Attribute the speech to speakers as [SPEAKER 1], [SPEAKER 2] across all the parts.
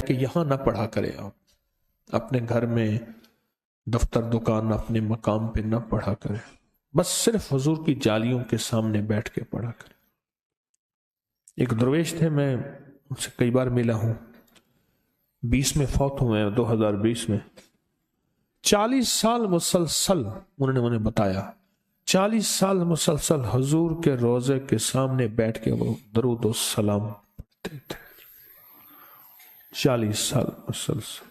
[SPEAKER 1] کہ یہاں نہ پڑھا کرے، آپ اپنے گھر میں، دفتر دکان، اپنے مقام پہ نہ پڑھا کرے، بس صرف حضور کی جالیوں کے سامنے بیٹھ کے پڑھا کرے۔ ایک درویش تھے، میں ان سے کئی بار ملا ہوں، 20 میں فوت ہوئے ہیں، 2020 میں۔ 40 سال مسلسل انہوں نے مجھے بتایا، 40 سال مسلسل حضور کے روضے کے سامنے بیٹھ کے وہ درود و سلام پڑھتے تھے۔ 40 سال مسلسل،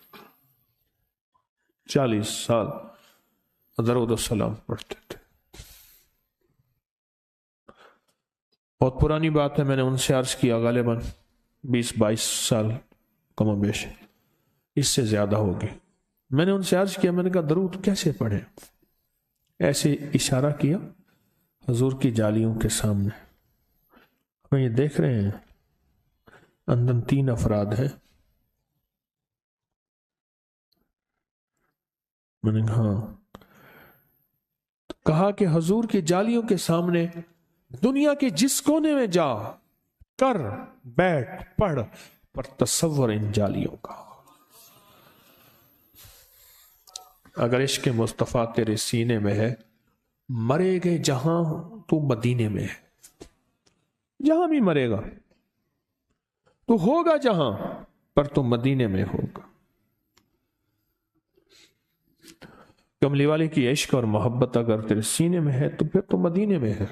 [SPEAKER 1] 40 سال درود و سلام پڑھتے تھے۔ بہت پرانی بات ہے، میں نے ان سے عرض کیا، غالباً 20-22 سال کم و بیش، اس سے زیادہ ہوگی۔ میں نے ان سے عرض کیا، میں نے کہا درود کیسے پڑھیں؟ ایسے اشارہ کیا حضور کی جالیوں کے سامنے۔ ہم یہ دیکھ رہے ہیں اندر 3 افراد ہیں۔ میں نے کہا کہ حضور کی جالیوں کے سامنے دنیا کے جس کونے میں جا کر بیٹھ پڑھ، پر تصور ان جالیوں کا۔ اگر عشق مصطفیٰ تیرے سینے میں ہے، مرے گے جہاں تو مدینے میں ہے۔ جہاں بھی مرے گا تو ہوگا جہاں، پر تو مدینے میں ہوگا۔ کملی والے کی عشق اور محبت اگر تیرے سینے میں ہے تو پھر تو مدینے میں ہے۔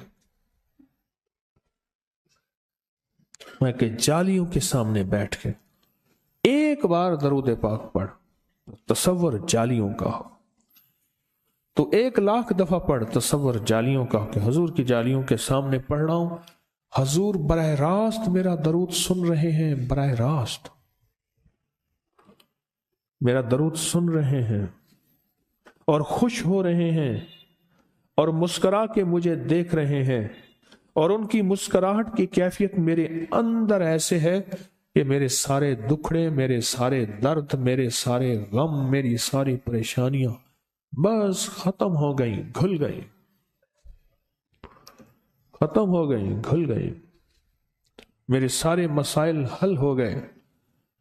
[SPEAKER 1] میں کہ جالیوں کے سامنے بیٹھ کے ایک بار درود پاک پڑھ، تصور جالیوں کا ہو، تو 1,00,000 دفعہ پڑھ، تصور جالیوں کا، کہ حضور کی جالیوں کے سامنے پڑھ رہا ہوں، حضور براہ راست میرا درود سن رہے ہیں، براہ راست میرا درود سن رہے ہیں اور خوش ہو رہے ہیں اور مسکرا کے مجھے دیکھ رہے ہیں، اور ان کی مسکراہٹ کی کیفیت میرے اندر ایسے ہے کہ میرے سارے دکھڑے، میرے سارے درد، میرے سارے غم، میری ساری پریشانیاں بس ختم ہو گئیں، گھل گئی، ختم ہو گئیں، گھل گئی، میرے سارے مسائل حل ہو گئے،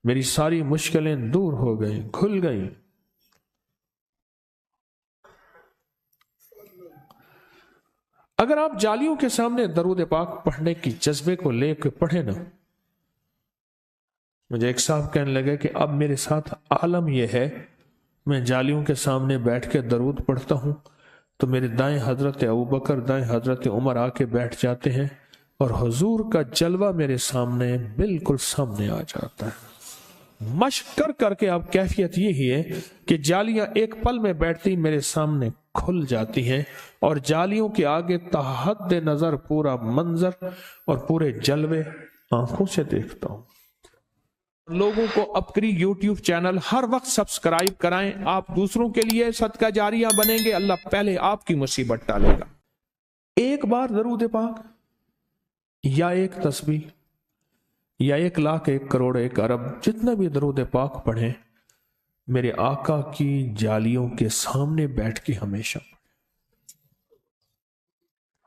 [SPEAKER 1] میری ساری مشکلیں دور ہو گئیں، گھل گئیں۔ اگر آپ جالیوں کے سامنے درود پاک پڑھنے کی جذبے کو لے کے پڑھیں نا، مجھے ایک صاحب کہنے لگے کہ اب میرے ساتھ عالم یہ ہے، میں جالیوں کے سامنے بیٹھ کے درود پڑھتا ہوں تو میرے دائیں حضرت ابوبکر، دائیں حضرت عمر آ کے بیٹھ جاتے ہیں اور حضور کا جلوہ میرے سامنے بالکل سامنے آ جاتا ہے۔ مشق کر کر کے اب کیفیت یہی ہے کہ جالیاں ایک پل میں بیٹھتی میرے سامنے کھل جاتی ہیں، اور جالیوں کے آگے تحد نظر پورا منظر اور پورے جلوے آنکھوں سے دیکھتا ہوں۔ لوگوں کو اپکری یوٹیوب چینل ہر وقت سبسکرائب کرائیں، آپ دوسروں کے لیے صدقہ جاریہ بنیں گے، اللہ پہلے آپ کی مصیبت ٹالے گا۔ ایک بار درود پاک یا ایک تسبیح یا 1,00,000، 1,00,00,000، 1,00,00,000، جتنا بھی درود پاک پڑھیں، میرے آقا کی جالیوں کے سامنے بیٹھ کے ہمیشہ پڑھیں،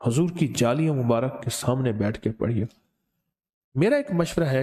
[SPEAKER 1] حضور کی جالیوں مبارک کے سامنے بیٹھ کے پڑھیے۔ میرا ایک مشورہ ہے